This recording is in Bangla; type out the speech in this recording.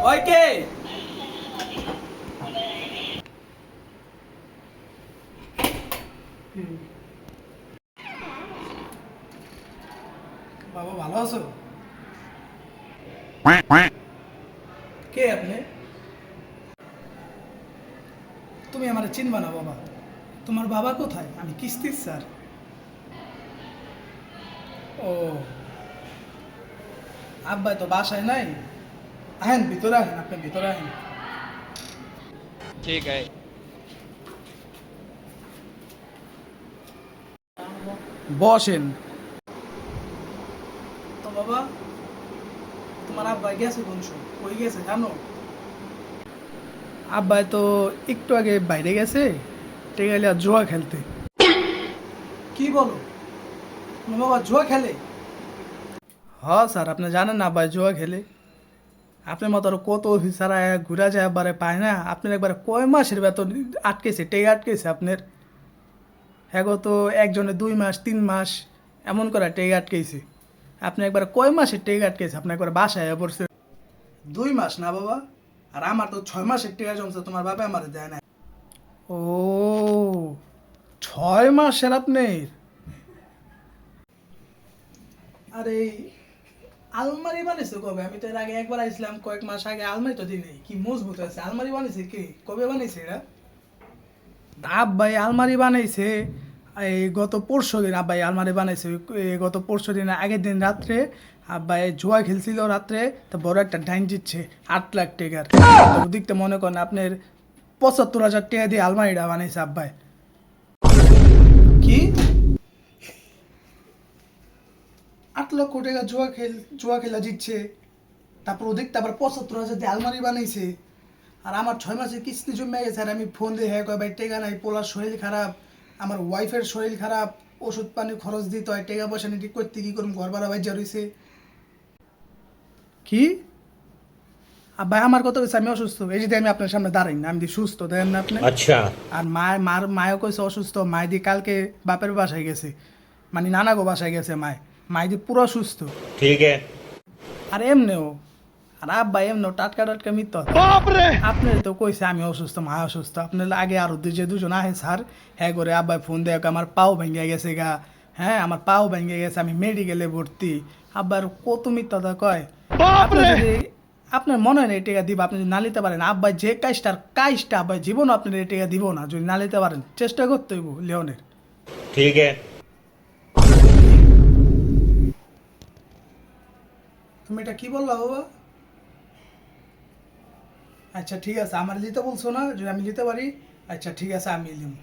ওই কে? বাবা ভালো আছো? কে আপনি? তুমি আমার চিনবা না বাবা। তোমার বাবা কোথায়? আমি কিস্তির স্যার। ও, আব্বাই তো বাসায় নাই। আহেন ভিতরে আহেন, আপনি ভিতরে আহেন। ठीक है। বসেন। তো বাবা, তোমার আব্বাই গেছে কোন সময়? কই গেছে জানো? আব্বাই তো একটু আগে বাইরে গেছে টেগাইলে জুয়া খেলতে। কি বলো? তোমার বাবা জুয়া খেলে? হ্যাঁ স্যার, আপনি জানেন না আব্বাই জুয়া খেলে? আপনার মতো আরো কত অফিসার ঘুরা যায় একবারে পায় না। আপনার একবারে কয় মাসের বেতন আটকেছে, টেকা আটকেছে আপনার। হ্যাঁ গো, তো একজনে 2 মাস 3 মাস এমন করে টেকা আটকেছে। আপনি একবার কয় মাসের টেকা আটকেছে? আপনি একবার বাসায় পড়ছে 2 মাস না বাবা। আর আমার তো 6 মাসের টেকা জমছে, তোমার বাবা আমার দেয় না। ও, 6 মাসের আপনার? আরে আলমারি বানিয়েছে কবে? আমি তো এর আগে একবার আইছিলাম কয়েক মাস আগে, আলমারি তো দিই নাই। কি মজবুত আছে আলমারি বানিয়েছে কে? কবে বানিয়েছে এটা? আব্বাই আলমারি বানাইছে এই গত পরশু দিন। আব্বাই আলমারি বানাইছে এই গত পরশু দিন, আগের দিন রাত্রে আব্বাই জুয়া খেলছিল রাত্রে। তো বড় একটা ডাইন জিতছে 8 লাখ টাকার। তো ওদিকটা মনে করেন আপনার 75,000 টাকা দিয়ে আলমারিটা বানাইছে আব্বাই। কি? 8 লক্ষ টাকা জুয়া খেলা জিতছে? তারপর ওদিকটা আবার 75,000 দিয়ে আলমারি বানাইছে। আর আমার 6 মাসের কিস্তি জমে গেছে। আর আমি ফোন দিয়ে হ্যাঁ কয় ভাই টেকা নাই, পোলার শরীর খারাপ, আমার ওয়াইফের শরীর খারাপ, ওষুধ পানি খরচ দিতে হয়, টাকা পয়সা নিয়ে ঠিক করতে কি করুন, ঘর ভাড়া বাইজা রয়েছে। কি? আর ভাই আমার কথা কইছে আমি অসুস্থ? এই যদি আমি আপনার সামনে দাঁড়াই না, আমি দি সুস্থ দেখেন না আপনি? अच्छा। আর মায়ও কইছে অসুস্থ। মায় দি কালকে বাপের বাসায় গেছে, মানে নানা গো বাসায় গেছে। মায় দি পুরো সুস্থ। ठीक है। আর এমনেও, আর আব্বা এমনেও টাটকা টাটকা মিথ্যা কথা। আপনার তো কইছে আমি অসুস্থ, মা অসুস্থ। আপনার আগে আরো দুজন আহে স্যার, হ্যাঁ করে আব্বাই ফোন দেয় আমার পাও ভেঙে গেছে গা। হ্যাঁ আমার পাও ভেঙে গেছে, আমি মেডিকেলে ভর্তি। আব্বার কত মিথ্যা কথা কয়। আপনি যদি আপনার মনে হয় না এই টেকা দিব, আপনি যদি না নিতে পারেন, আব্বাই যে কাজটা আব্বাই জীবন আপনার এই টেকা দিব না যদি না নিতে পারেন। চেষ্টা করতে হইব লিওনের। ठीक है। তুমি এটা কি বললা বাবা? আচ্ছা ঠিক আছে, আমার নিতে বলছো না? যদি আমি নিতে পারি, আচ্ছা ঠিক আছে আমি নিলাম।